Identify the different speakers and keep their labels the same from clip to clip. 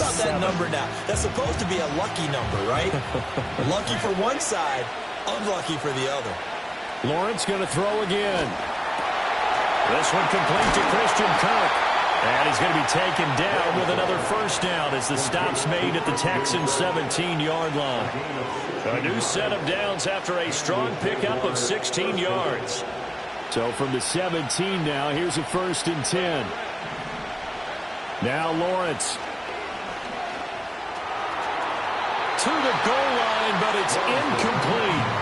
Speaker 1: about that number now? That's supposed to be a lucky number, right? Lucky for one side, unlucky for the other.
Speaker 2: Lawrence going to throw again. This one complete to Christian Kirk. And he's going to be taken down with another first down as the stop's made at the Texans' 17-yard line. A new set of downs after a strong pickup of 16 yards. So from the 17 now, here's a 1st and 10. Now Lawrence. To the goal line, but it's incomplete.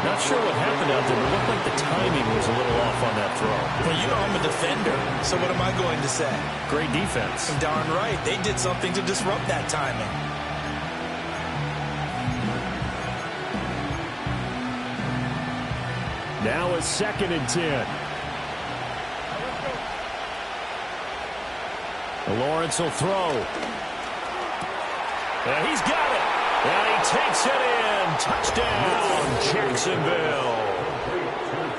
Speaker 2: Not sure what happened out there. It looked like the timing was a little off on that throw.
Speaker 1: Well, you know I'm a defender, so what am I going to say?
Speaker 2: Great defense.
Speaker 1: Darn right. They did something to disrupt that timing.
Speaker 2: Now a 2nd and 10. Lawrence will throw. And he's got it. And he takes it in. Touchdown, Jacksonville.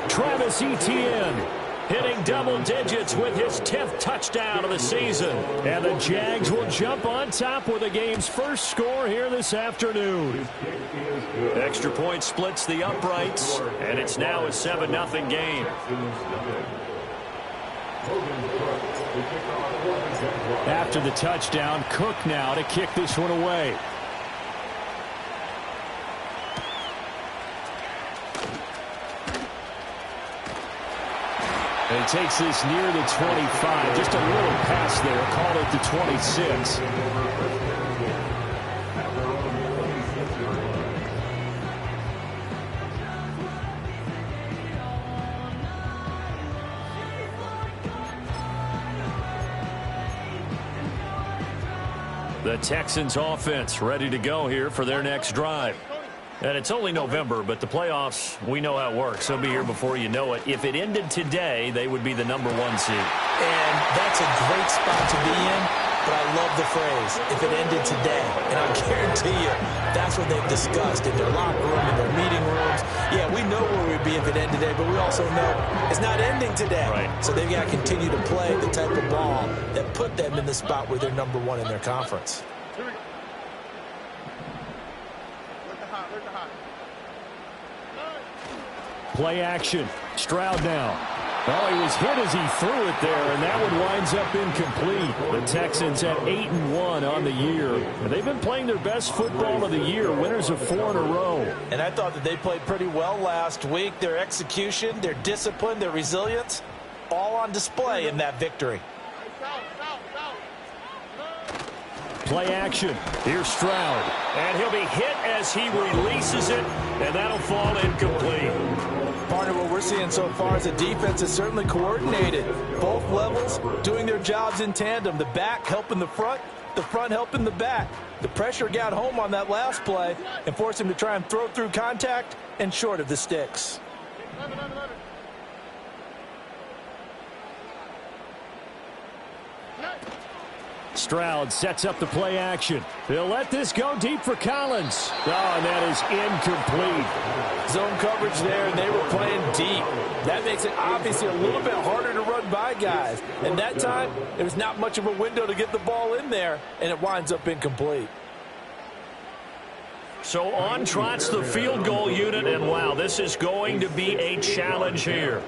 Speaker 2: Travis Etienne hitting double digits with his 10th touchdown of the season. And the Jags will jump on top with the game's first score here this afternoon. Extra point splits the uprights, and it's now a 7-0 game. After the touchdown, Cook now to kick this one away. And he takes this near the 25. Just a little pass there. Called it the 26. The Texans offense ready to go here for their next drive. And it's only November, but the playoffs, we know how it works. They'll be here before you know it. If it ended today, they would be the #1 seed.
Speaker 1: And that's a great spot to be in, but I love the phrase, if it ended today. And I guarantee you, that's what they've discussed in their locker room, in their meeting rooms. Yeah, we know where we'd be if it ended today, but we also know it's not ending today.
Speaker 2: Right.
Speaker 1: So they've got to continue to play the type of ball that put them in the spot where they're #1 in their conference.
Speaker 2: Play action. Stroud now. Oh, he was hit as he threw it there, and that one winds up incomplete. The Texans at 8-1 on the year. And they've been playing their best football of the year, winners of 4 in a row.
Speaker 1: And I thought that they played pretty well last week. Their execution, their discipline, their resilience, all on display in that victory.
Speaker 2: Play action. Here's Stroud. And he'll be hit as he releases it, and that'll fall incomplete.
Speaker 1: Partner, what we're seeing so far is the defense is certainly coordinated. Both levels doing their jobs in tandem. The back helping the front helping the back. The pressure got home on that last play and forced him to try and throw through contact and short of the sticks.
Speaker 2: Stroud sets up the play action. They'll let this go deep for Collins. Oh, and that is incomplete.
Speaker 1: Zone coverage there, and they were playing deep. That makes it obviously a little bit harder to run by guys. And that time, there's not much of a window to get the ball in there, and it winds up incomplete.
Speaker 2: So on trots the field goal unit, and wow, this is going to be a challenge here.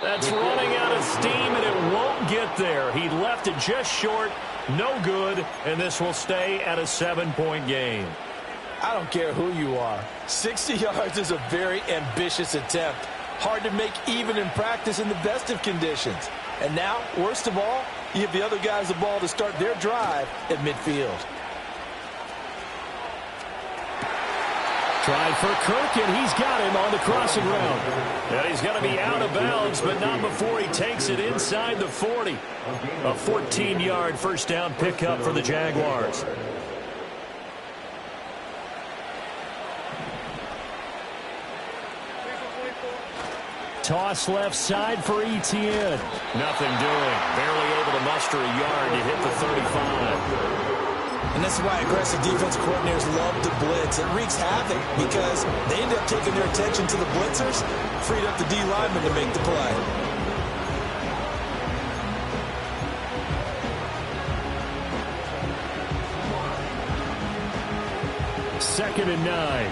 Speaker 2: That's running out of steam, and it won't get there. He left it just short, no good, and this will stay at a 7-point game.
Speaker 1: I don't care who you are. 60 yards is a very ambitious attempt. Hard to make even in practice in the best of conditions. And now, worst of all, you give the other guys the ball to start their drive at midfield.
Speaker 2: Tried for Kirk, and he's got him on the crossing route. And he's going to be out of bounds, but not before he takes it inside the 40. A 14-yard first down pickup for the Jaguars. Toss left side for Etienne. Nothing doing. Barely able to muster a yard to hit the 35.
Speaker 1: And this is why aggressive defense coordinators love to blitz. It wreaks havoc because they end up taking their attention to the blitzers, freed up the D lineman to make the play.
Speaker 2: 2nd and 9.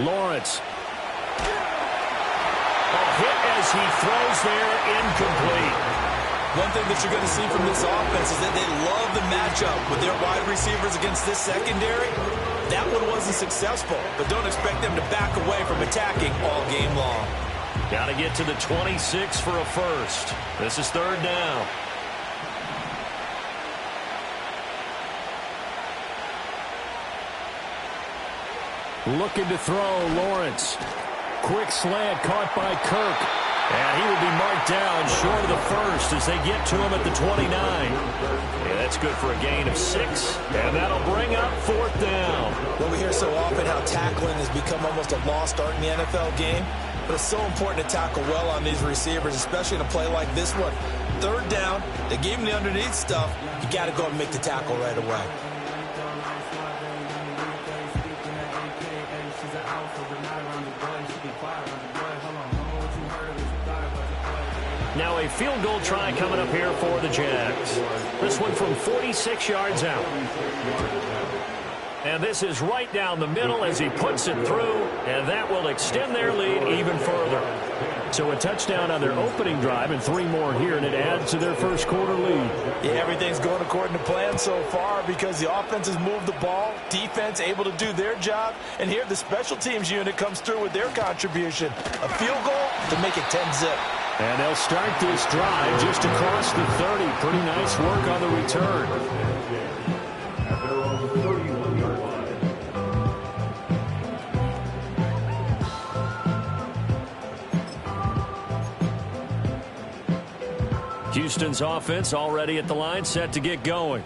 Speaker 2: Lawrence. A hit as he throws there, incomplete.
Speaker 1: One thing that you're going to see from this offense is that they love the matchup with their wide receivers against this secondary. That one wasn't successful, but don't expect them to back away from attacking all game long.
Speaker 2: Got to get to the 26 for a first. This is 3rd down. Looking to throw, Lawrence. Quick slant caught by Kirk. And he will be marked down short of the first as they get to him at the 29. Yeah, that's good for a gain of 6. And that'll bring up 4th down.
Speaker 1: Well, we hear so often how tackling has become almost a lost art in the NFL game. But it's so important to tackle well on these receivers, especially in a play like this one. 3rd down, they gave him the underneath stuff. You got to go and make the tackle right away.
Speaker 2: Now a field goal try coming up here for the Jags. This one from 46 yards out. And this is right down the middle as he puts it through, and that will extend their lead even further. So a touchdown on their opening drive and 3 more here, and it adds to their first quarter lead.
Speaker 1: Yeah, everything's going according to plan so far because the offense has moved the ball, defense able to do their job, and here the special teams unit comes through with their contribution. A field goal to make it 10-zip.
Speaker 2: And they'll start this drive just across the 30. Pretty nice work on the return. Houston's offense already at the line, set to get going.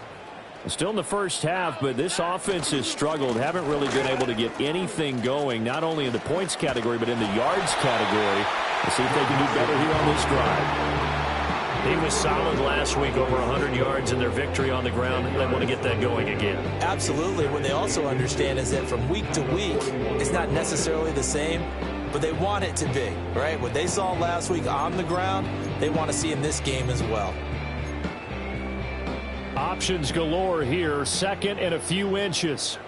Speaker 2: Still in the first half, but this offense has struggled. Haven't really been able to get anything going, not only in the points category, but in the yards category. Let's see if they can do better here on this drive. He was solid last week, over 100 yards in their victory on the ground. They want to get that going again.
Speaker 1: Absolutely. What they also understand is that from week to week, it's not necessarily the same, but they want it to be, right? What they saw last week on the ground, they want to see in this game as well.
Speaker 2: Options galore here, 2nd and a few inches.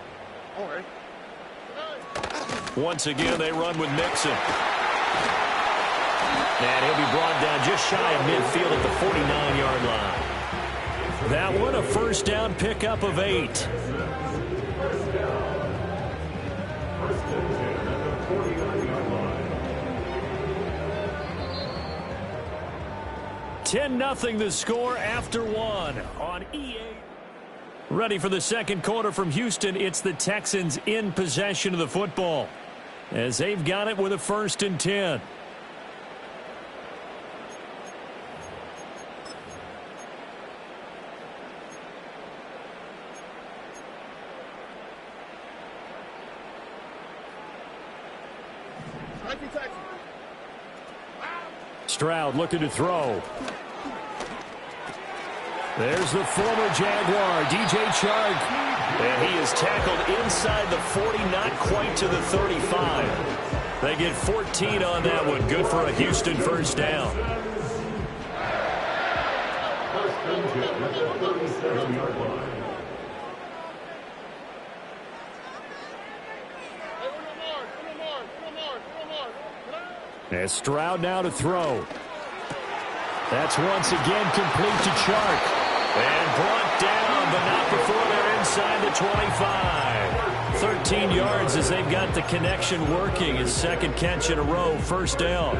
Speaker 2: Once again, they run with Mixon. And he'll be brought down just shy of midfield at the 49-yard line. That one, a first down pickup of 8. (10-0) the score after 1 on EA. Ready for the second quarter from Houston. It's the Texans in possession of the football as they've got it with a 1st and 10. Stroud looking to throw. There's the former Jaguar, DJ Chark. And he is tackled inside the 40, not quite to the 35. They get 14 on that one. Good for a Houston first down. As Stroud now to throw. That's once again complete to Chark. And brought down, but not before they're inside the 25. 13 yards as they've got the connection working. His 2nd catch in a row, first down.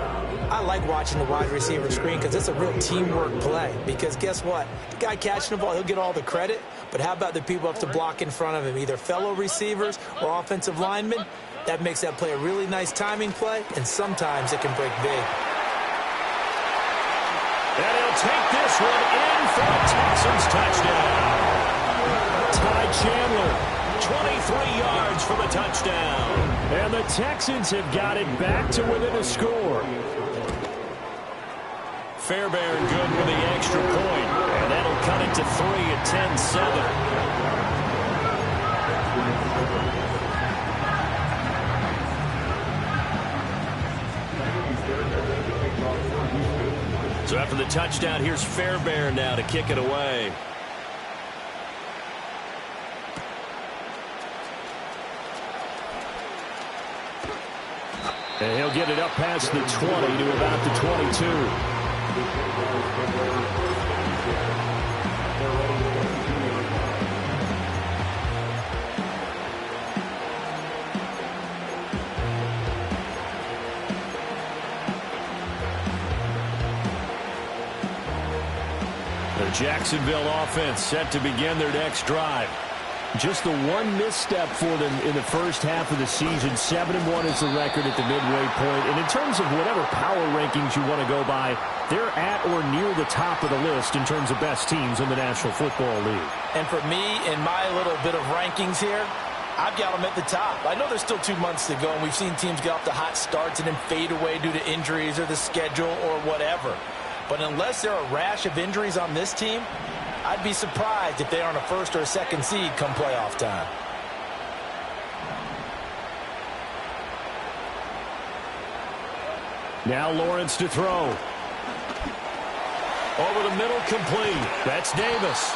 Speaker 1: I like watching the wide receiver screen because it's a real teamwork play. Because guess what? The guy catching the ball, he'll get all the credit. But how about the people up to block in front of him, either fellow receivers or offensive linemen? That makes that play a really nice timing play, and sometimes it can break big.
Speaker 2: And he'll take this one in for a Texans touchdown. Ty Chandler, 23 yards for the touchdown. And the Texans have got it back to within a score. Fairbairn good with the extra point, and that'll cut it to 3 at 10-7. for the touchdown. Here's Fairbairn now to kick it away. And he'll get it up past the 20 to about the 22. The Jacksonville offense set to begin their next drive. Just the one misstep for them in the first half of the season. 7-1 is the record at the midway point. And in terms of whatever power rankings you want to go by, they're at or near the top of the list in terms of best teams in the National Football League.
Speaker 1: And for me, in my little bit of rankings here, I've got them at the top. I know there's still 2 months to go, and we've seen teams get off to hot starts and then fade away due to injuries or the schedule or whatever. But unless there are a rash of injuries on this team, I'd be surprised if they aren't a first or a second seed come playoff time.
Speaker 2: Now Lawrence to throw. Over the middle, complete. That's Davis.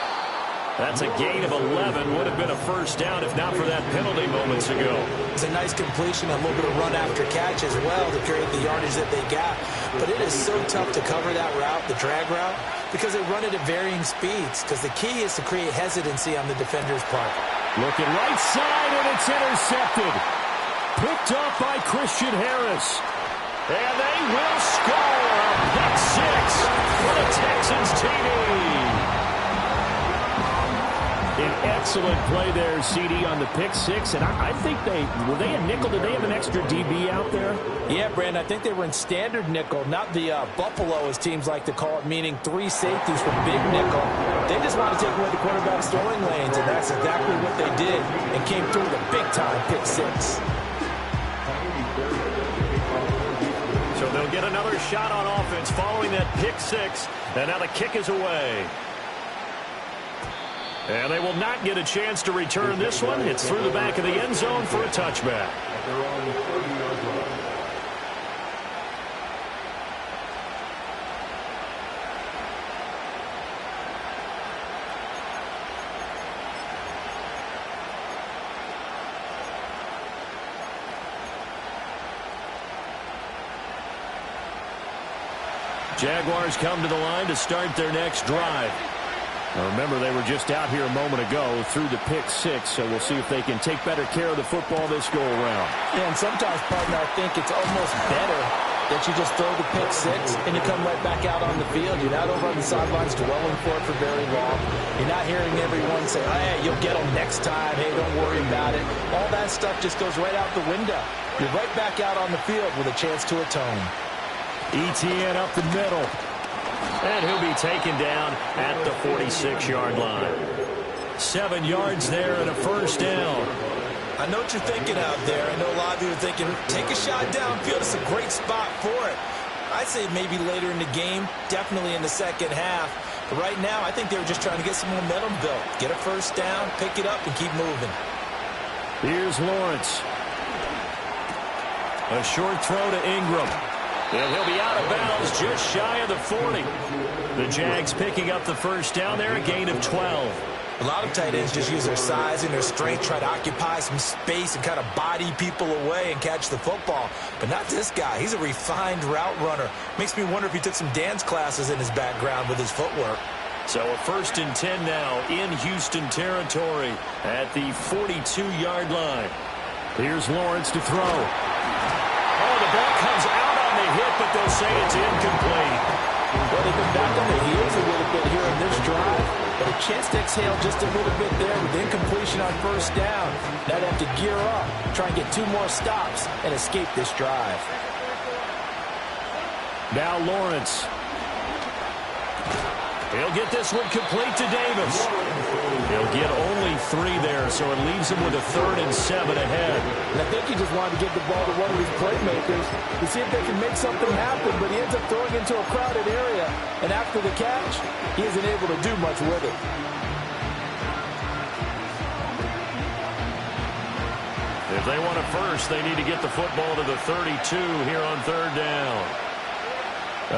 Speaker 2: That's a gain of 11. Would have been a first down if not for that penalty moments ago.
Speaker 1: It's a nice completion, a little bit of run after catch as well to create the yardage that they got. But it is so tough to cover that route, the drag route, because they run it at varying speeds. Because the key is to create hesitancy on the defender's part.
Speaker 2: Looking right side, and it's intercepted. Picked up by Christian Harris. And they will score a pick six for the Texans TD. An excellent play there, CD, on the pick six. And I think were they a nickel? Did they have an extra DB out there?
Speaker 1: Yeah, Brandon, I think they were in standard nickel, not the Buffalo, as teams like to call it, meaning 3 safeties for big nickel. They just want to take away the quarterback's throwing lanes, and that's exactly what they did and came through the big-time pick six.
Speaker 2: So they'll get another shot on offense following that pick six, and now the kick is away. And they will not get a chance to return this one. It's through the back of the end zone for a touchback. Jaguars come to the line to start their next drive. Now remember, they were just out here a moment ago through the pick six, so we'll see if they can take better care of the football this go-around.
Speaker 1: Yeah, and sometimes, partner, I think it's almost better that you just throw the pick six and you come right back out on the field. You're not over on the sidelines dwelling for it for very long. You're not hearing everyone say, hey, you'll get them next time. Hey, don't worry about it. All that stuff just goes right out the window. You're right back out on the field with a chance to atone.
Speaker 2: ETN up the middle. And he'll be taken down at the 46-yard line. 7 yards there and a first down.
Speaker 1: I know what you're thinking out there. I know a lot of you are thinking, take a shot downfield. It's a great spot for it. I'd say maybe later in the game, definitely in the second half. But right now, I think they were just trying to get some momentum built. Get a first down, pick it up, and keep moving.
Speaker 2: Here's Lawrence. A short throw to Ingram. And he'll be out of bounds just shy of the 40. The Jags picking up the first down there, a gain of 12.
Speaker 1: A lot of tight ends just use their size and their strength, try to occupy some space and kind of body people away and catch the football. But not this guy. He's a refined route runner. Makes me wonder if he took some dance classes in his background with his footwork.
Speaker 2: So a 1st and 10 now in Houston territory at the 42-yard line. Here's Lawrence to throw. Oh, the ball comes out on the hit, but they'll say it's incomplete.
Speaker 1: Well, they've been back on the heels a little bit here in this drive, but a chance to exhale just a little bit there with incompletion on first down. Now they have to gear up, try and get 2 more stops, and escape this drive.
Speaker 2: Now Lawrence. He'll get this one complete to Davis. He'll get only 3 there, so it leaves him with a 3rd and 7 ahead.
Speaker 1: And I think he just wanted to give the ball to one of his playmakers to see if they can make something happen, but he ends up throwing into a crowded area, and after the catch, he isn't able to do much with it.
Speaker 2: If they want a first, they need to get the football to the 32 here on 3rd down.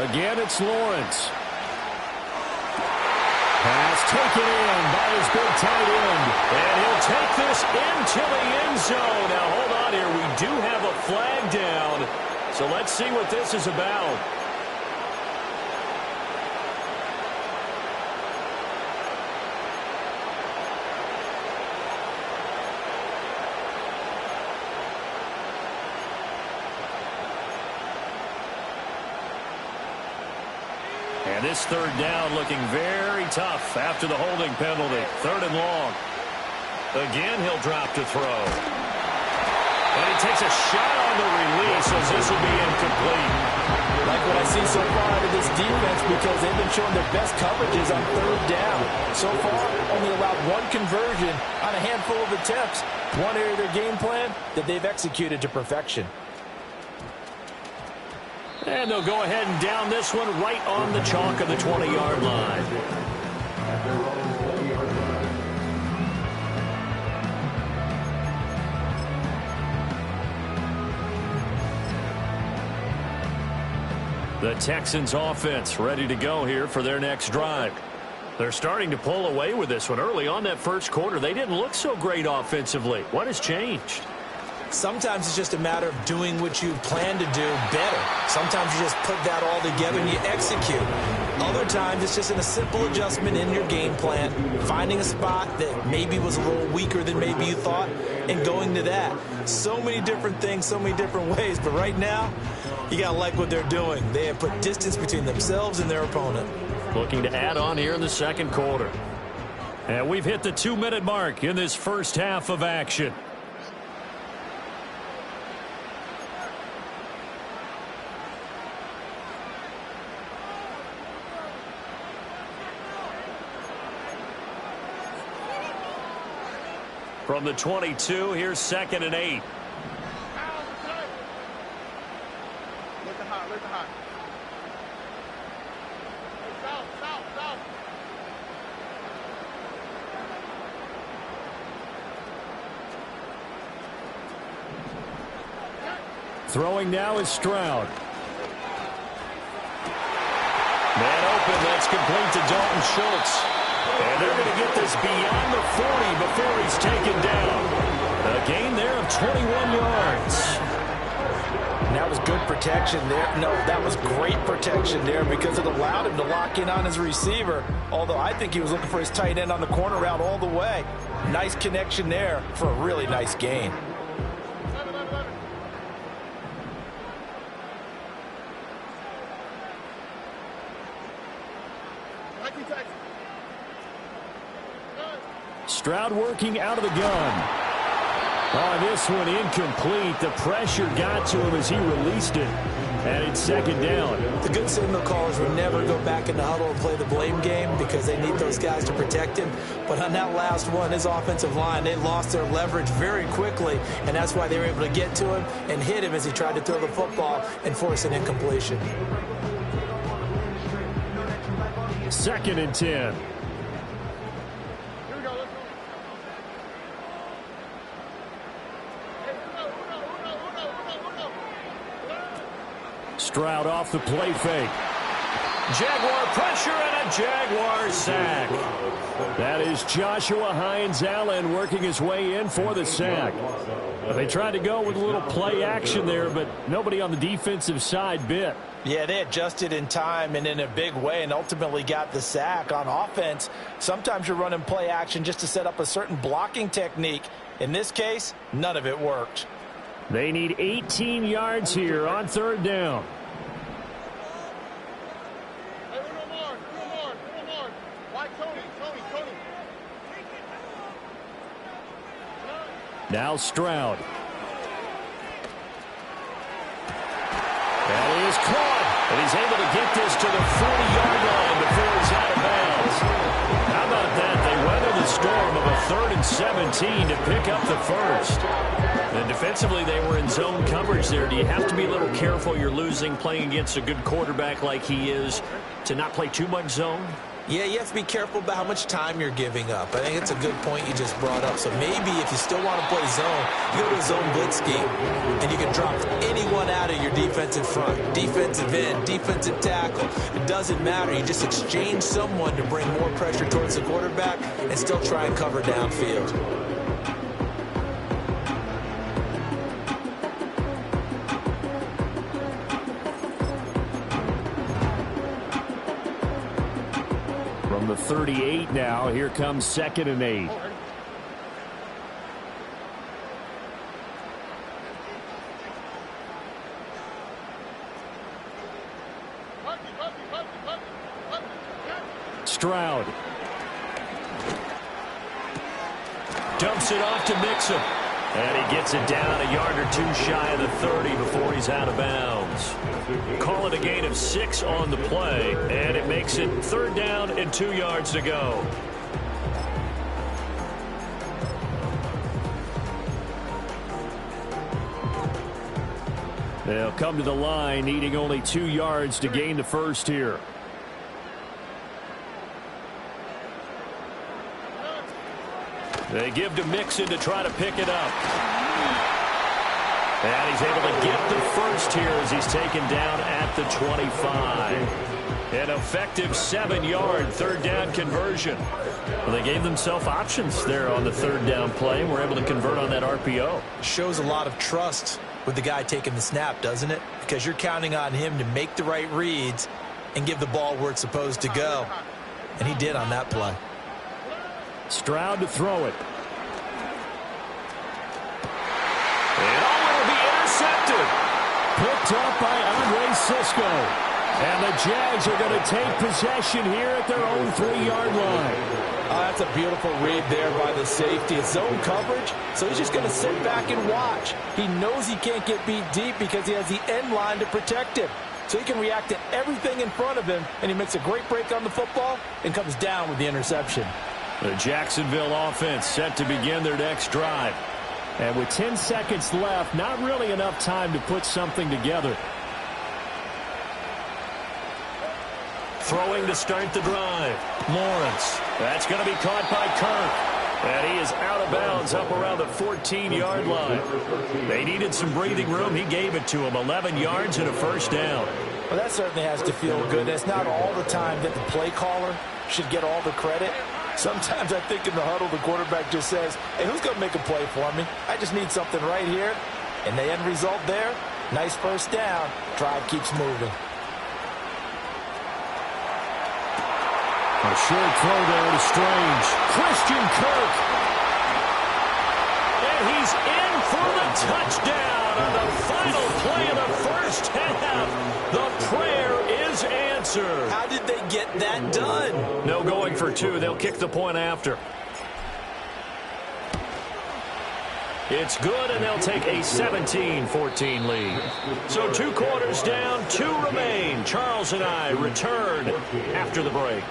Speaker 2: Again, it's Lawrence. pass taken in by his big tight end. And he'll take this into the end zone. Now, hold on here. We do have a flag down. So let's see what this is about. And this third down looking very tough after the holding penalty. Third and long. Again, he'll drop to throw. And he takes a shot on the release as this will be incomplete.
Speaker 1: Like what I see so far out of this defense because they've been showing their best coverages on third down. So far, only allowed one conversion on a handful of attempts. One area of their game plan that they've executed to perfection.
Speaker 2: And they'll go ahead and down this one right on the chalk of the 20-yard line. The Texans offense ready to go here for their next drive. They're starting to pull away with this one. Early on that first quarter, they didn't look so great offensively. What has changed?
Speaker 1: Sometimes it's just a matter of doing what you plan to do better. Sometimes you just put that all together and you execute. Other times it's just a simple adjustment in your game plan, finding a spot that maybe was a little weaker than maybe you thought, and going to that. So many different things, so many different ways, but right now, you got to like what they're doing. They have put distance between themselves and their opponent.
Speaker 2: Looking to add on here in the second quarter. And we've hit the 2-minute mark in this first half of action. From the 22, here's 2nd and 8. Throwing now is Stroud. Man open, that's complete to Dalton Schultz. And they're going to get this beyond the 40 before he's taken down. A gain there of 21 yards.
Speaker 1: And that was good protection there. No, that was great protection there because it allowed him to lock in on his receiver. Although I think he was looking for his tight end on the corner route all the way. Nice connection there for a really nice gain.
Speaker 2: Stroud working out of the gun. Oh, this one incomplete. The pressure got to him as he released it. And it's 2nd down.
Speaker 1: The good signal callers would never go back in the huddle and play the blame game because they need those guys to protect him. But on that last one, his offensive line, they lost their leverage very quickly, and that's why they were able to get to him and hit him as he tried to throw the football and force an incompletion.
Speaker 2: 2nd and 10. Stroud off the play fake. Jaguar pressure and a Jaguar sack. That is Joshua Hines-Allen working his way in for the sack. They tried to go with a little play action there, but nobody on the defensive side bit.
Speaker 1: Yeah, they adjusted in time and in a big way and ultimately got the sack. On offense, sometimes you're running play action just to set up a certain blocking technique. In this case, none of it worked.
Speaker 2: They need 18 yards here on 3rd down. Now Stroud. And he is caught. And he's able to get this to the 40-yard line before he's out of bounds. How about that? They weather the storm of a 3rd and 17 to pick up the first. And defensively, they were in zone coverage there. Do you have to be a little careful? You're losing, playing against a good quarterback like he is, to not play too much zone?
Speaker 1: Yeah, you have to be careful about how much time you're giving up. I think it's a good point you just brought up. So maybe if you still want to play zone, you go to a zone blitz scheme, and you can drop anyone out of your defensive front. Defensive end, defensive tackle. It doesn't matter. You just exchange someone to bring more pressure towards the quarterback and still try and cover downfield.
Speaker 2: From the 38 now, here comes 2nd and 8. Stroud. Dumps it off to Mixon. And he gets it down a yard or two shy of the 30 before he's out of bounds. Call it a gain of 6 on the play, and it makes it 3rd down and 2 yards to go. They'll come to the line, needing only 2 yards to gain the first here. They give to Mixon to try to pick it up. And he's able to get the first here as he's taken down at the 25. An effective 7-yard 3rd down conversion. Well, they gave themselves options there on the 3rd down play. We're able to convert on that RPO.
Speaker 1: Shows a lot of trust with the guy taking the snap, doesn't it? Because you're counting on him to make the right reads and give the ball where it's supposed to go. And he did on that play.
Speaker 2: Stroud to throw it. And will be intercepted. Picked up by Andre Cisco. And the Jags are going to take possession here at their own 3-yard line.
Speaker 1: Oh, that's a beautiful read there by the safety. It's zone coverage, so he's just going to sit back and watch. He knows he can't get beat deep because he has the end line to protect him. So he can react to everything in front of him, and he makes a great break on the football and comes down with the interception.
Speaker 2: The Jacksonville offense set to begin their next drive. And with 10 seconds left, not really enough time to put something together. Throwing to start the drive. Lawrence. That's going to be caught by Kirk. And he is out of bounds up around the 14-yard line. They needed some breathing room. He gave it to him. 11 yards and a first down.
Speaker 1: Well, that certainly has to feel good. It's not all the time that the play caller should get all the credit. Sometimes I think in the huddle, the quarterback just says, hey, who's going to make a play for me? I just need something right here. And the end result there, nice first down. Drive keeps moving.
Speaker 2: A short throw there to Strange. Christian Kirk. And he's in for the touchdown on the final play of the first half. The prayer is answered.
Speaker 1: How did they get that done?
Speaker 2: No going for 2. They'll kick the point after. It's good, and they'll take a 17-14 lead. So 2 quarters down, 2 remain. Charles and I return after the break.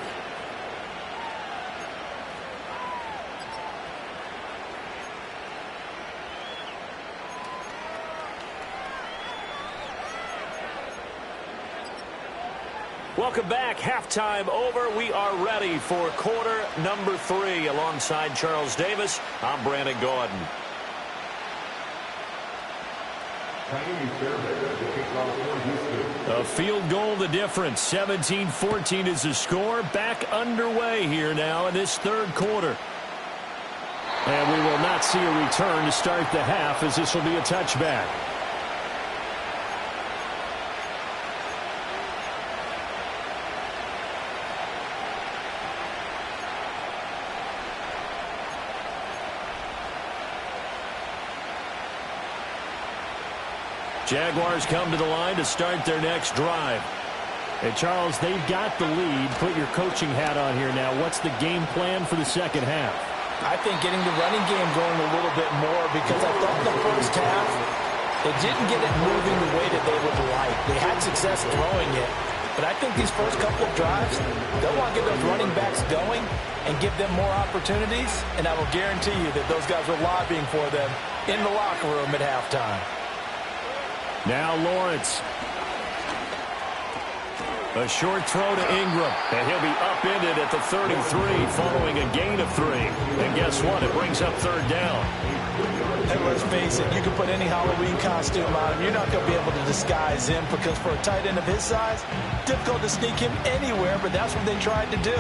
Speaker 2: Welcome back. Halftime over. We are ready for quarter number 3. Alongside Charles Davis, I'm Brandon Gaudin. A field goal the difference. 17-14 is the score. Back underway here now in this 3rd quarter. And we will not see a return to start the half, as this will be a touchback. Jaguars come to the line to start their next drive. And Charles, they've got the lead. Put your coaching hat on here now. What's the game plan for the second half?
Speaker 1: I think getting the running game going a little bit more, because I thought the first half, they didn't get it moving the way that they would like. They had success throwing it. But I think these first couple of drives, they'll want to get those running backs going and give them more opportunities. And I will guarantee you that those guys were lobbying for them in the locker room at halftime.
Speaker 2: Now Lawrence. A short throw to Ingram, and he'll be upended at the 33 following a gain of 3. And guess what? It brings up third down.
Speaker 1: And let's face it, you can put any Halloween costume on him. You're not going to be able to disguise him because for a tight end of his size, difficult to sneak him anywhere, but that's what they tried to do.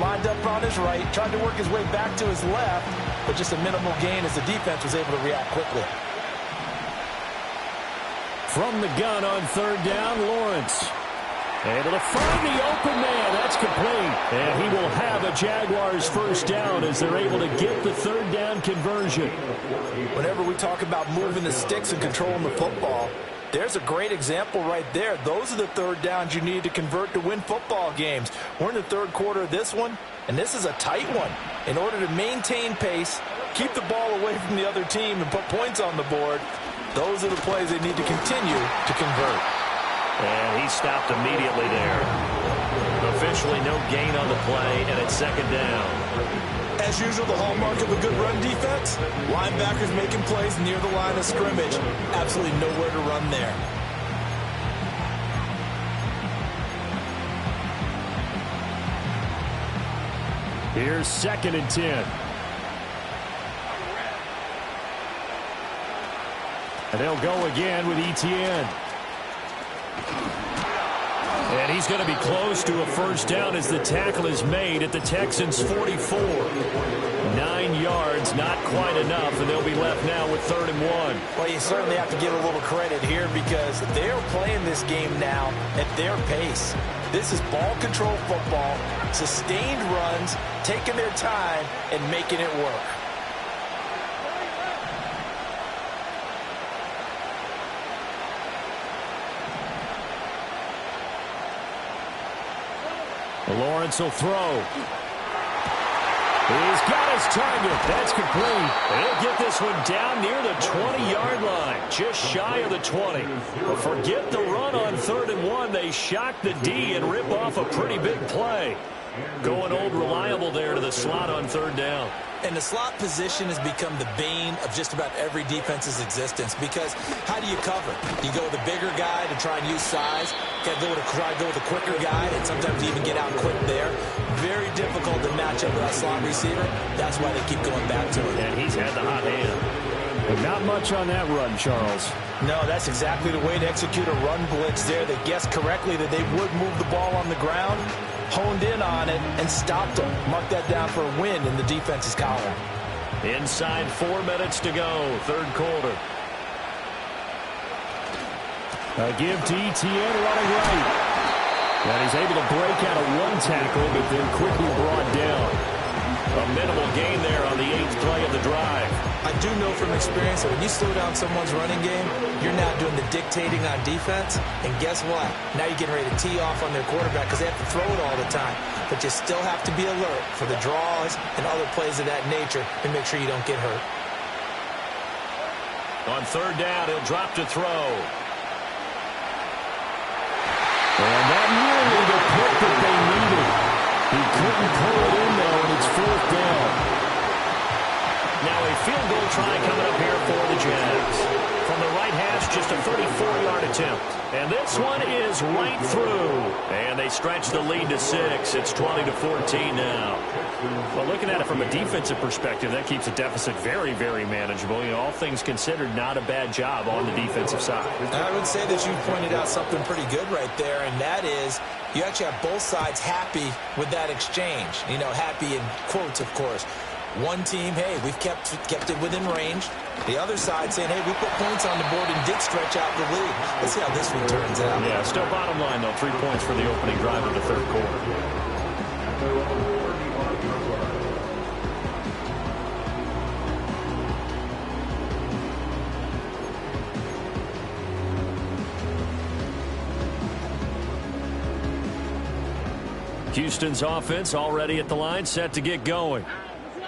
Speaker 1: Lined up on his right, tried to work his way back to his left, but just a minimal gain as the defense was able to react quickly.
Speaker 2: From the gun on third down, Lawrence. Able to find the open man. That's complete. And he will have a Jaguars first down as they're able to get the third down conversion.
Speaker 1: Whenever we talk about moving the sticks and controlling the football, there's a great example right there. Those are the third downs you need to convert to win football games. We're in the third quarter of this one, and this is a tight one. In order to maintain pace, keep the ball away from the other team, and put points on the board, those are the plays they need to continue to convert.
Speaker 2: And he stopped immediately there. Officially no gain on the play, and it's second down.
Speaker 1: As usual, the hallmark of a good run defense, linebackers making plays near the line of scrimmage. Absolutely nowhere to run there.
Speaker 2: Here's 2nd and 10. And they'll go again with Etienne. And he's going to be close to a first down as the tackle is made at the Texans' 44. 9 yards, not quite enough, and they'll be left now with 3rd and 1.
Speaker 1: Well, you certainly have to give a little credit here because they're playing this game now at their pace. This is ball control football, sustained runs, taking their time, and making it work.
Speaker 2: Lawrence will throw. He's got his target. That's complete. He'll get this one down near the 20-yard line, just shy of the 20. But forget the run on 3rd and 1. They shock the D and rip off a pretty big play. Going old reliable there to the slot on 3rd down.
Speaker 1: And the slot position has become the bane of just about every defense's existence because how do you cover? Do you go with a bigger guy to try and use size? Got to try to go with a quicker guy and sometimes even get out quick there. Very difficult to match up with that slot receiver. That's why they keep going back to it.
Speaker 2: And he's had the hot hand. But not much on that run, Charles.
Speaker 1: No, that's exactly the way to execute a run blitz there. They guessed correctly that they would move the ball on the ground, honed in on it, and stopped them. Mark that down for a win in the defense's column.
Speaker 2: Inside 4 minutes to go, 3rd quarter. A give to Etienne running right. And he's able to break out of one tackle, but then quickly brought down. A minimal gain there on the 8th play of the drive.
Speaker 1: I do know from experience that when you slow down someone's running game, you're now doing the dictating on defense. And guess what? Now you're getting ready to tee off on their quarterback because they have to throw it all the time. But you still have to be alert for the draws and other plays of that nature and make sure you don't get hurt.
Speaker 2: On 3rd down, he'll drop to throw. And that nearly the pick that they needed. He couldn't pull it in, though, and it's 4th down. Now a field goal try coming up here for the Jags. From the right hash, just a 34-yard attempt. And this one is right through. And they stretch the lead to 6. It's 20-14 now. Well, looking at it from a defensive perspective, that keeps the deficit very, very manageable. You know, all things considered, not a bad job on the defensive side.
Speaker 1: I would say that you pointed out something pretty good right there, and that is you actually have both sides happy with that exchange. You know, happy in quotes, of course. One team, hey, we've kept it within range. The other side saying, hey, we put points on the board and did stretch out the lead. Let's see how this one turns out.
Speaker 2: Yeah, still bottom line, though, 3 points for the opening drive of the 3rd quarter. Houston's offense already at the line, set to get going.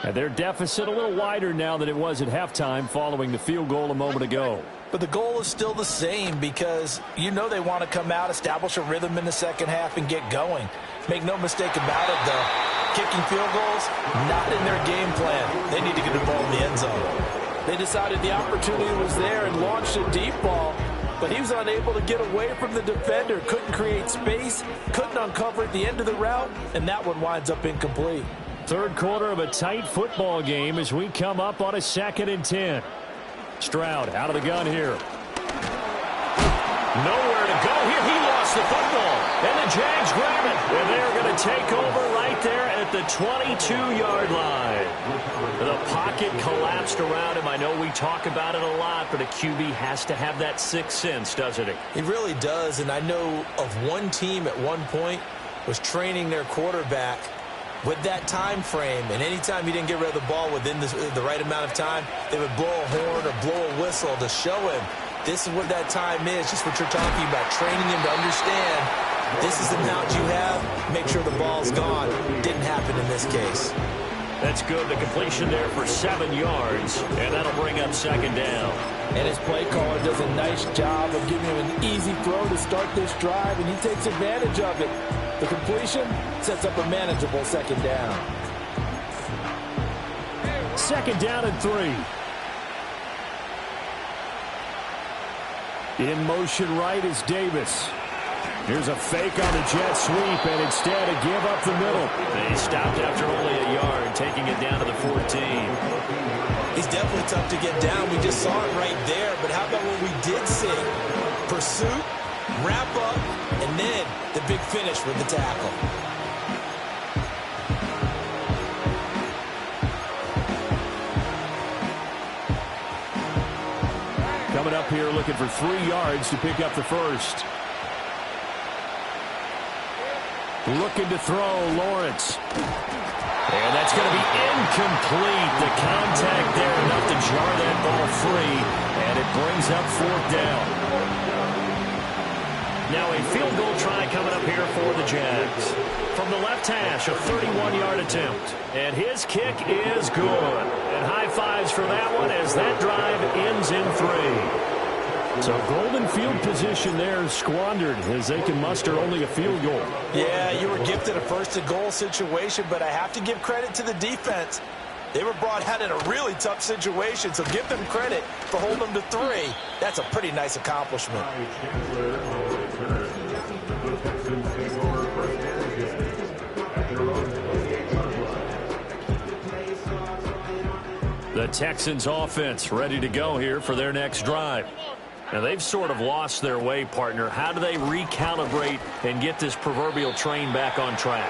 Speaker 2: And their deficit a little wider now than it was at halftime following the field goal a moment ago.
Speaker 1: But the goal is still the same because you know they want to come out, establish a rhythm in the second half, and get going. Make no mistake about it, though. Kicking field goals, not in their game plan. They need to get the ball in the end zone. They decided the opportunity was there and launched a deep ball. but he was unable to get away from the defender. Couldn't create space, couldn't uncover at the end of the route, and that one winds up incomplete.
Speaker 2: Third quarter of a tight football game as we come up on a 2nd and 10. Stroud out of the gun here. Nowhere to go here. He lost the football. And the Jags grab it. And they're going to take over right there at the 22-yard line. The pocket collapsed around him. I know we talk about it a lot, but a QB has to have that sixth sense, doesn't it?
Speaker 1: He really does, and I know of one team at one point was training their quarterback with that time frame, and anytime he didn't get rid of the ball within the right amount of time, they would blow a horn or blow a whistle to show him this is what that time is, just what you're talking about, training him to understand this is the amount you have, make sure the ball's gone. Didn't happen in this case.
Speaker 2: That's good. The completion there for 7 yards, and that'll bring up 2nd down.
Speaker 1: And his play caller does a nice job of giving him an easy throw to start this drive, and he takes advantage of it. The completion sets up a manageable 2nd down.
Speaker 2: 2nd down and 3. In motion right is Davis. Here's a fake on the jet sweep, and instead a give up the middle. They stopped after only a yard, taking it down to the 14.
Speaker 1: He's definitely tough to get down. We just saw it right there. But how about what we did see? Pursuit, wrap up, and then the big finish with the tackle.
Speaker 2: Coming up here looking for 3 yards to pick up the first. Looking to throw, Lawrence. And that's going to be incomplete. The contact there enough to jar that ball free, and it brings up 4th down. Now a field goal try coming up here for the Jags. From the left hash, a 31-yard attempt. And his kick is good. And high fives for that one as that drive ends in 3. So golden field position there squandered as they can muster only a field goal.
Speaker 1: Yeah, you were gifted a first-and-goal situation, but I have to give credit to the defense. They were brought out in a really tough situation, so give them credit for holding them to 3. That's a pretty nice accomplishment.
Speaker 2: The Texans offense ready to go here for their next drive. Now, they've sort of lost their way, partner. How do they recalibrate and get this proverbial train back on track?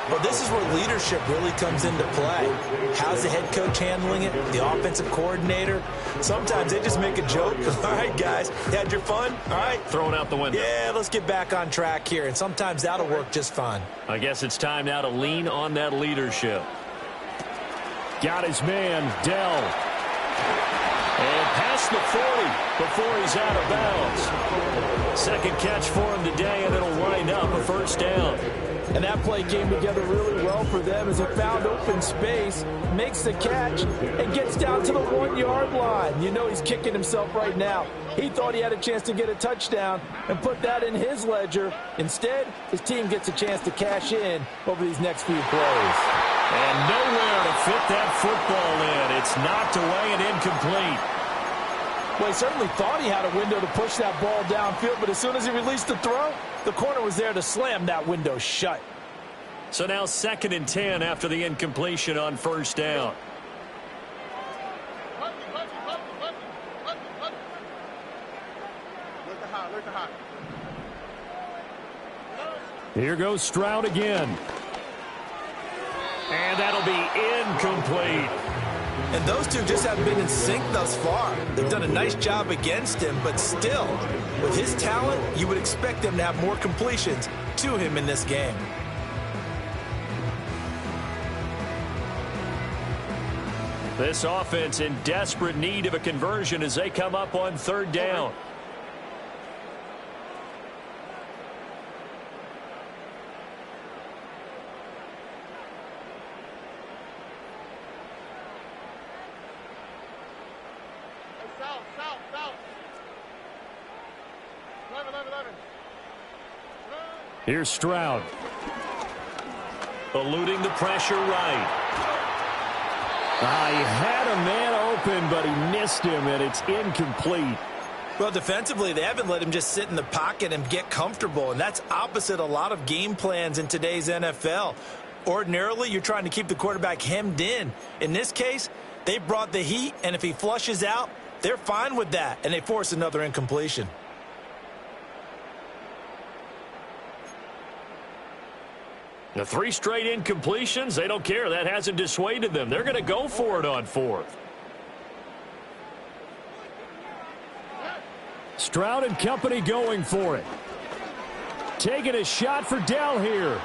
Speaker 1: Well, this is where leadership really comes into play. How's the head coach handling it? The offensive coordinator? Sometimes they just make a joke. All right, guys, you had your fun? All right.
Speaker 2: Throw it out the window.
Speaker 1: Yeah, let's get back on track here. And sometimes that'll work just fine.
Speaker 2: I guess it's time now to lean on that leadership. Got his man, Dell. And past the 40 before he's out of bounds. Second catch for him today, and it'll wind up a 1st down.
Speaker 1: And that play came together really well for them as he found open space, makes the catch, and gets down to the 1-yard line. You know he's kicking himself right now. He thought he had a chance to get a touchdown and put that in his ledger. Instead, his team gets a chance to cash in over these next few plays.
Speaker 2: And nowhere to fit that football in. It's knocked away and incomplete.
Speaker 1: Well, he certainly thought he had a window to push that ball downfield, but as soon as he released the throw, the corner was there to slam that window shut.
Speaker 2: So now 2nd and 10 after the incompletion on 1st down. Here goes Stroud again. And that'll be incomplete.
Speaker 1: And those two just haven't been in sync thus far. They've done a nice job against him, but still, with his talent, you would expect them to have more completions to him in this game.
Speaker 2: This offense in desperate need of a conversion as they come up on 3rd down. Here's Stroud. Eluding the pressure right.
Speaker 3: He had a man open, but he missed him, and it's incomplete.
Speaker 1: Well, defensively, they haven't let him just sit in the pocket and get comfortable, and that's opposite a lot of game plans in today's NFL. Ordinarily, you're trying to keep the quarterback hemmed in. In this case, they brought the heat, and if he flushes out, they're fine with that, and they force another incompletion.
Speaker 2: The 3 straight incompletions, they don't care. That hasn't dissuaded them. They're going to go for it on 4th. Stroud and company going for it. Taking a shot for Dell here.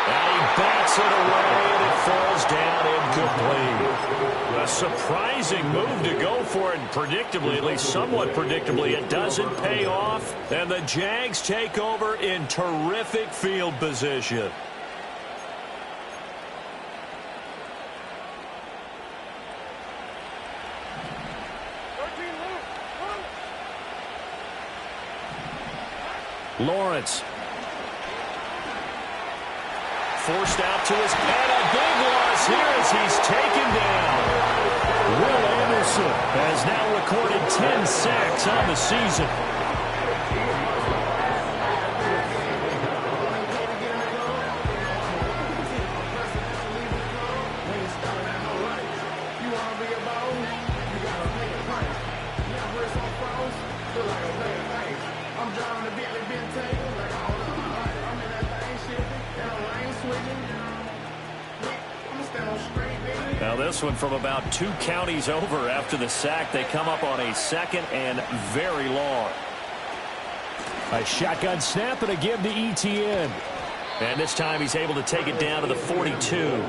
Speaker 2: And he bats it away, and it falls down incomplete. A surprising move to go for it, and predictably, at least somewhat predictably, it doesn't pay off. And the Jags take over in terrific field position. Lawrence. Forced out to his head. A big loss here as he's taken down. Will Anderson has now recorded 10 sacks on the season. Now this one from about 2 counties over after the sack. They come up on a 2nd and very long. A shotgun snap and a give to ETN. And this time he's able to take it down to the 42.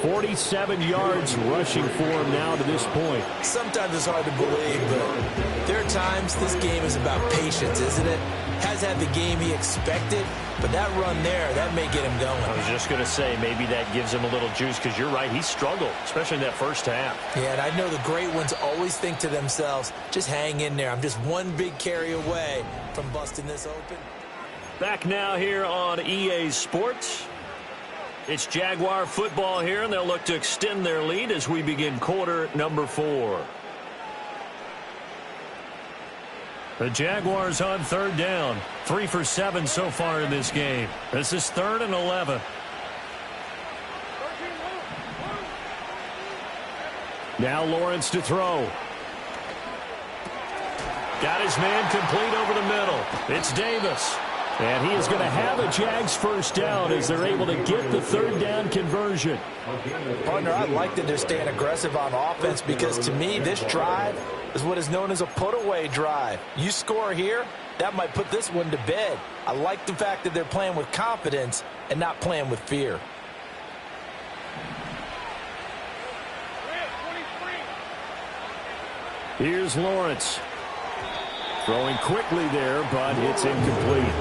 Speaker 2: 47 yards rushing for him now to this point.
Speaker 1: Sometimes it's hard to believe, but there are times this game is about patience, isn't it? Has had the game he expected, but that run there, that may get him going.
Speaker 2: I was just going to say, maybe that gives him a little juice, because you're right, he struggled, especially in that first half.
Speaker 1: Yeah, and I know the great ones always think to themselves, just hang in there. I'm just one big carry away from busting this open.
Speaker 2: Back now here on EA Sports. It's Jaguar football here, and they'll look to extend their lead as we begin quarter number 4. The Jaguars on 3rd down. 3 for 7 so far in this game. This is 3rd and 11. Now Lawrence to throw. Got his man complete over the middle. It's Davis. And he is going to have a Jags first down as they're able to get the 3rd down conversion.
Speaker 1: Partner, I like that they're staying aggressive on offense, because to me, this drive is what is known as a put-away drive. You score here, that might put this one to bed. I like the fact that they're playing with confidence and not playing with fear.
Speaker 2: Here's Lawrence. Throwing quickly there, but it's incomplete.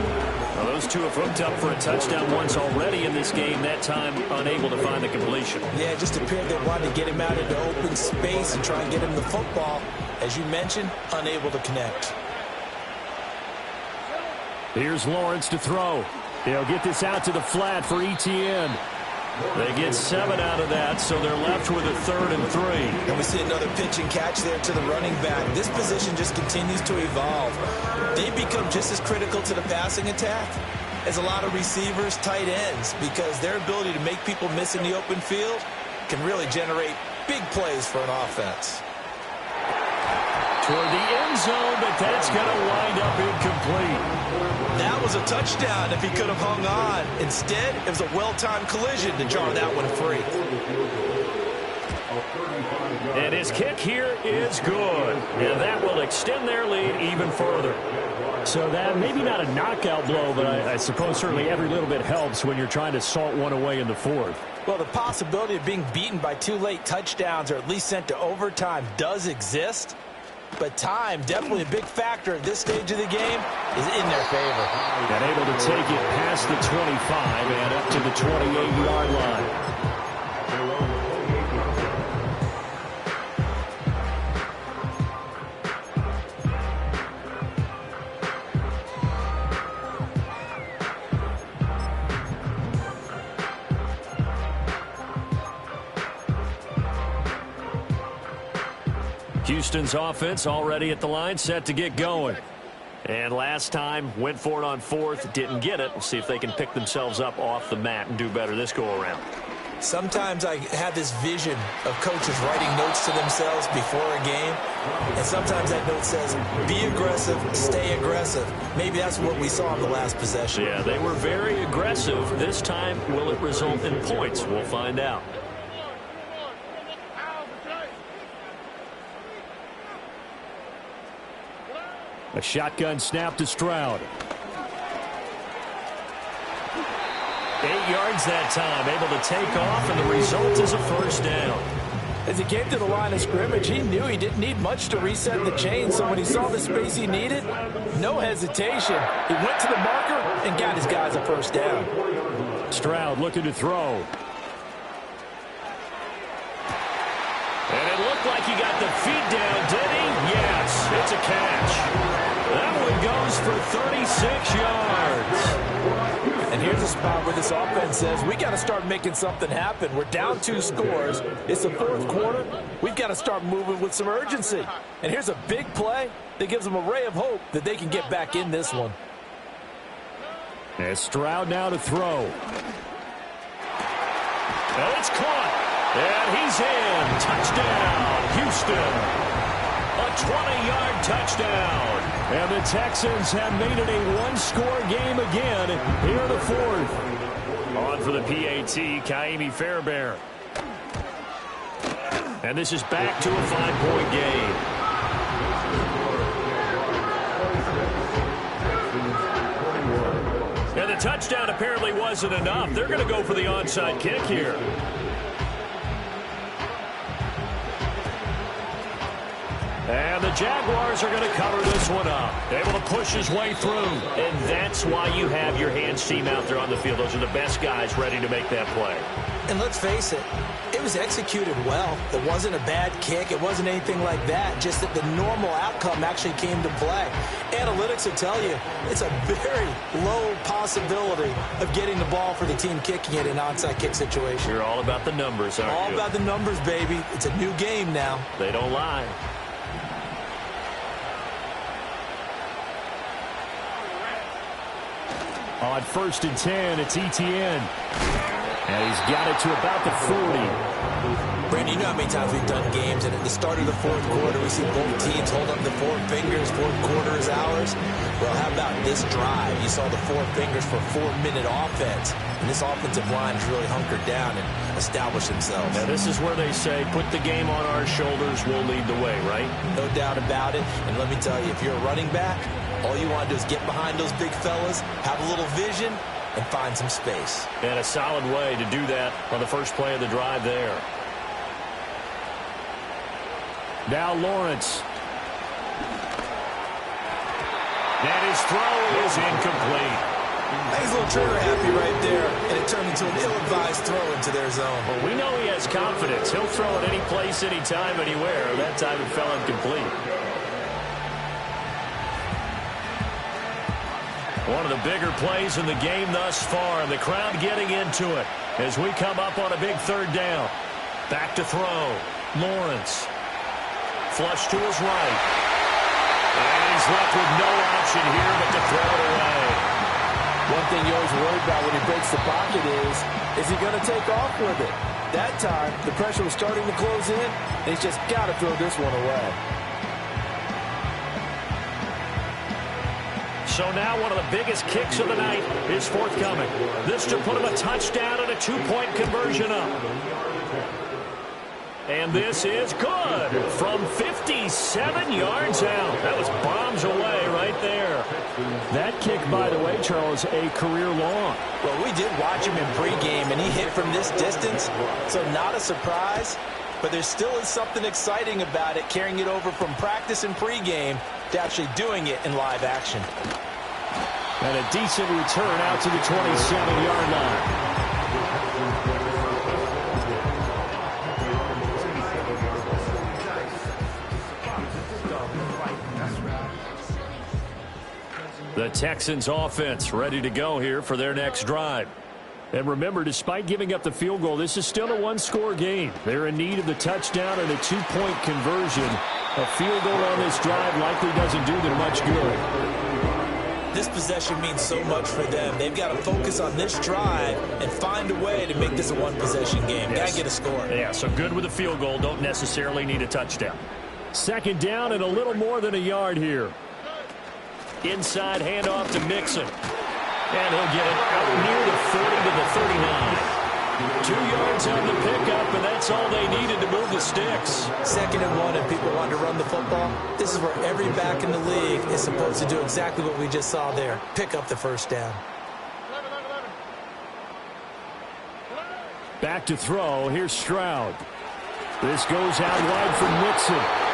Speaker 2: Now those two have hooked up for a touchdown once already in this game, that time unable to find the completion.
Speaker 1: Yeah, it just appeared they wanted to get him out into open space and try and get him the football. As you mentioned, unable to connect.
Speaker 2: Here's Lawrence to throw. He'll get this out to the flat for ETN. They get 7 out of that, so they're left with a 3rd and 3.
Speaker 1: And we see another pitch and catch there to the running back. This position just continues to evolve. They become just as critical to the passing attack as a lot of receivers, tight ends, because their ability to make people miss in the open field can really generate big plays for an offense.
Speaker 2: Toward the end zone, but that's going to wind up incomplete.
Speaker 1: That was a touchdown if he could have hung on. Instead, it was a well-timed collision to jar that one free.
Speaker 2: And his kick here is good. And that will extend their lead even further. So that maybe not a knockout blow, but I suppose certainly every little bit helps when you're trying to salt one away in the 4th.
Speaker 1: Well, the possibility of being beaten by 2 late touchdowns or at least sent to overtime does exist. But time, definitely a big factor at this stage of the game, is in their favor.
Speaker 2: And able to take it past the 25 and up to the 28-yard line. Pistons offense already at the line, set to get going. And last time, went for it on fourth, didn't get it. We'll see if they can pick themselves up off the mat and do better this go-around.
Speaker 1: Sometimes I have this vision of coaches writing notes to themselves before a game, and sometimes that note says, be aggressive, stay aggressive. Maybe that's what we saw in the last possession.
Speaker 2: Yeah, they were very aggressive. This time, will it result in points? We'll find out. A shotgun snap to Stroud. 8 yards that time, able to take off, and the result is a first down.
Speaker 1: As he came to the line of scrimmage, he knew he didn't need much to reset the chain, so when he saw the space he needed, no hesitation. He went to the marker and got his guys a first down.
Speaker 2: Stroud looking to throw. And it looked like he got the feet down, did he? Yes, it's a catch. That one goes for 36 yards.
Speaker 1: And here's a spot where this offense says, we got to start making something happen. We're down 2 scores. It's the fourth quarter. We've got to start moving with some urgency. And here's a big play that gives them a ray of hope that they can get back in this one.
Speaker 2: And Stroud now to throw. And it's caught. And he's in. Touchdown, Houston. A 20-yard touchdown. And the Texans have made it a one-score game again here in the fourth. On for the PAT, Ka'imi Fairbairn. And this is back to a 5-point game. And the touchdown apparently wasn't enough. They're going to go for the onside kick here. And the Jaguars are going to cover this one up. Able to push his way through. And that's why you have your hands team out there on the field. Those are the best guys ready to make that play.
Speaker 1: And let's face it, it was executed well. It wasn't a bad kick. It wasn't anything like that. Just that the normal outcome actually came to play. Analytics will tell you it's a very low possibility of getting the ball for the team kicking it in an onside kick situation.
Speaker 2: You're all about the numbers, aren't you?
Speaker 1: All about the numbers, baby. It's a new game now.
Speaker 2: They don't lie. On 1st and 10, it's Etienne. And he's got it to about the 40.
Speaker 1: Brandon, you know how many times we've done games, and at the start of the fourth quarter, we see both teams hold up the 4 fingers, fourth quarter is ours. Well, how about this drive? You saw the 4 fingers for 4-minute offense, and this offensive line has really hunkered down and established themselves.
Speaker 2: Now, this is where they say, put the game on our shoulders, we'll lead the way, right?
Speaker 1: No doubt about it, and let me tell you, if you're a running back, all you want to do is get behind those big fellas, have a little vision, and find some space.
Speaker 2: And a solid way to do that on the first play of the drive there. Now Lawrence. And his throw is incomplete.
Speaker 1: He's a little trigger happy right there, and it turned into an ill-advised throw into their zone.
Speaker 2: Well, we know he has confidence. He'll throw it any place, anytime, anywhere. That time it fell incomplete. One of the bigger plays in the game thus far, and the crowd getting into it as we come up on a big 3rd down. Back to throw. Lawrence. Flush to his right. And he's left with no option here but to throw it away.
Speaker 1: One thing you always worry about when he breaks the pocket is he going to take off with it? That time, the pressure was starting to close in, and he's just got to throw this one away.
Speaker 2: So now one of the biggest kicks of the night is forthcoming. This to put him a touchdown and a 2-point conversion up. And this is good from 57 yards out. That was bombs away right there. That kick, by the way, Charles, a career long.
Speaker 1: Well, we did watch him in pregame, and he hit from this distance, so not a surprise. But there still is something exciting about it, carrying it over from practice and pregame to actually doing it in live action.
Speaker 2: And a decent return out to the 27-yard line. The Texans offense ready to go here for their next drive. And remember, despite giving up the field goal, this is still a one-score game. They're in need of the touchdown and a 2-point conversion. A field goal on this drive likely doesn't do them much good.
Speaker 1: This possession means so much for them. They've got to focus on this drive and find a way to make this a one-possession game. Got to get a score.
Speaker 2: Yeah, so good with a field goal. Don't necessarily need a touchdown. Second down and a little more than a yard here. Inside handoff to Mixon. And he'll get it out near the 40 to the 39. 2 yards on the pickup, and that's all they needed to move the sticks.
Speaker 1: 2nd and 1, and people want to run the football. This is where every back in the league is supposed to do exactly what we just saw there. Pick up the first down.
Speaker 2: Back to throw. Here's Stroud. This goes out wide for Mixon.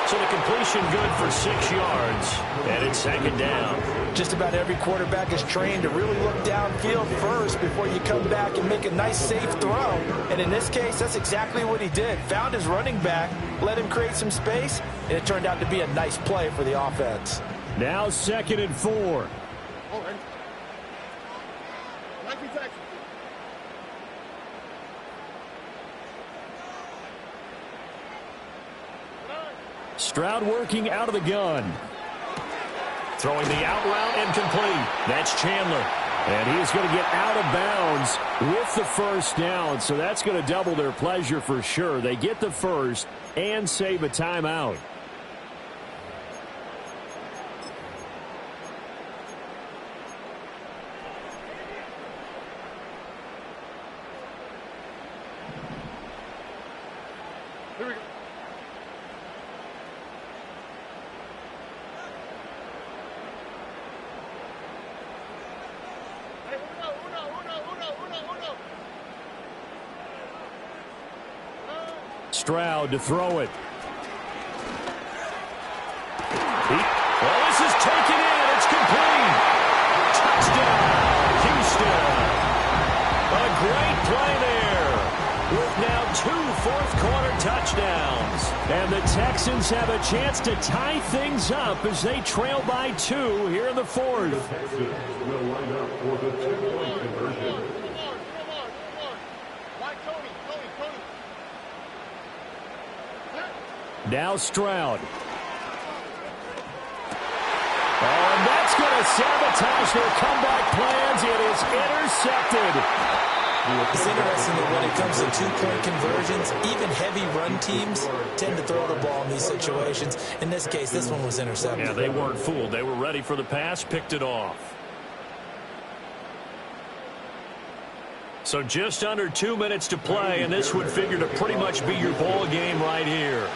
Speaker 2: So the completion good for 6 yards, and it's 2nd down.
Speaker 1: Just about every quarterback is trained to really look downfield first before you come back and make a nice, safe throw. And in this case, that's exactly what he did. Found his running back, let him create some space, and it turned out to be a nice play for the offense.
Speaker 2: Now 2nd and 4. Stroud working out of the gun. Throwing the out route and complete. That's Chandler. And he is going to get out of bounds with the first down. So that's going to double their pleasure for sure. They get the first and save a timeout.
Speaker 3: Here we go.
Speaker 2: Stroud to throw it. Well, this is taken in. It's complete. Touchdown, Houston. A great play there with now 2 fourth-quarter touchdowns. And the Texans have a chance to tie things up as they trail by 2 here in the 4th.
Speaker 3: Will line up for the 2-point conversion.
Speaker 2: Now Stroud. Oh, and that's going to sabotage their comeback plans. It is intercepted.
Speaker 1: It's interesting that when it comes to 2-point conversions, even heavy run teams tend to throw the ball in these situations. In this case, this one was intercepted.
Speaker 2: Yeah, they weren't fooled. They were ready for the pass, picked it off. So just under 2 minutes to play, and this would figure to pretty much be your ball game right here.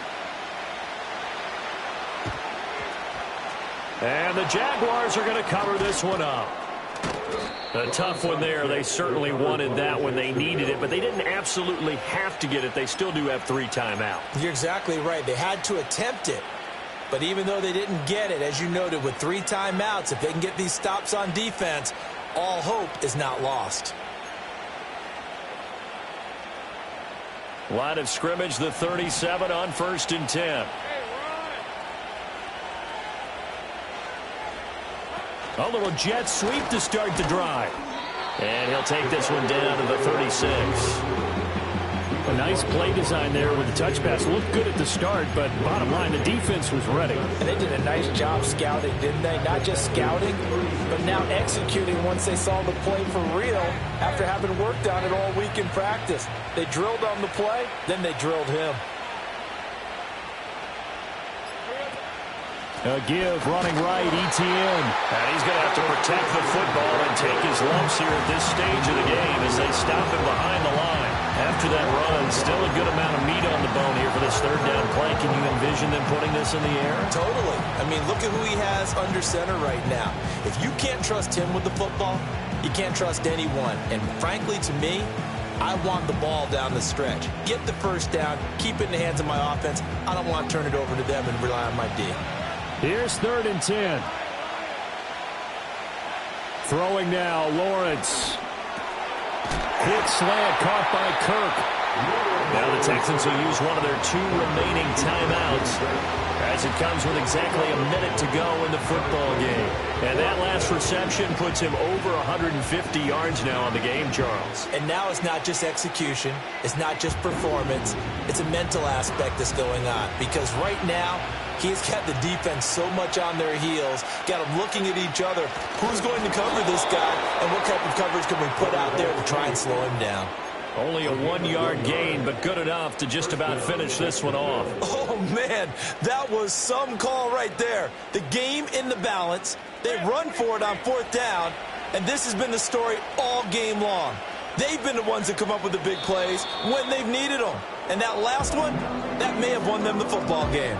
Speaker 2: And the Jaguars are going to cover this one up. A tough one there. They certainly wanted that when they needed it, but they didn't absolutely have to get it. They still do have 3 timeouts.
Speaker 1: You're exactly right. They had to attempt it. But even though they didn't get it, as you noted, with 3 timeouts, if they can get these stops on defense, all hope is not lost.
Speaker 2: Line of scrimmage, the 37 on 1st and 10. A little jet sweep to start the drive. And he'll take this one down to the 36. A nice play design there with the touch pass. Looked good at the start, but bottom line, the defense was ready.
Speaker 1: And they did a nice job scouting, didn't they? Not just scouting, but now executing once they saw the play for real after having worked on it all week in practice. They drilled on the play, then they drilled him.
Speaker 2: A give, running right, Etienne. And he's going to have to protect the football and take his lumps here at this stage of the game as they stop him behind the line. After that run, still a good amount of meat on the bone here for this 3rd down play. Can you envision them putting this in the air?
Speaker 1: Totally. I mean, look at who he has under center right now. If you can't trust him with the football, you can't trust anyone. And frankly, to me, I want the ball down the stretch. Get the first down, keep it in the hands of my offense. I don't want to turn it over to them and rely on my D.
Speaker 2: Here's 3rd and 10. Throwing now, Lawrence. Quick slant caught by Kirk. Now the Texans will use one of their 2 remaining timeouts as it comes with exactly a minute to go in the football game. And that last reception puts him over 150 yards now on the game, Charles.
Speaker 1: And now it's not just execution. It's not just performance. It's a mental aspect that's going on. Because right now, he's got the defense so much on their heels, got them looking at each other. Who's going to cover this guy, and what type of coverage can we put out there to try and slow him down?
Speaker 2: Only a 1-yard gain, but good enough to just about finish this one off.
Speaker 1: Oh, man, that was some call right there. The game in the balance. They run for it on 4th down, and this has been the story all game long. They've been the ones that come up with the big plays when they've needed them. And that last one, that may have won them the football game.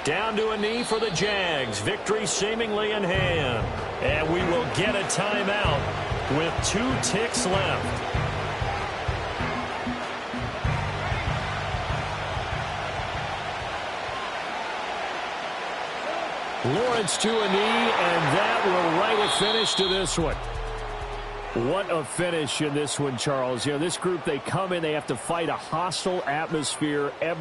Speaker 2: Down to a knee for the Jags. Victory seemingly in hand. And we will get a timeout with 2 ticks left. Lawrence to a knee, and that will write a finish to this one. What a finish in this one, Charles. You know, this group, they come in, they have to fight a hostile atmosphere every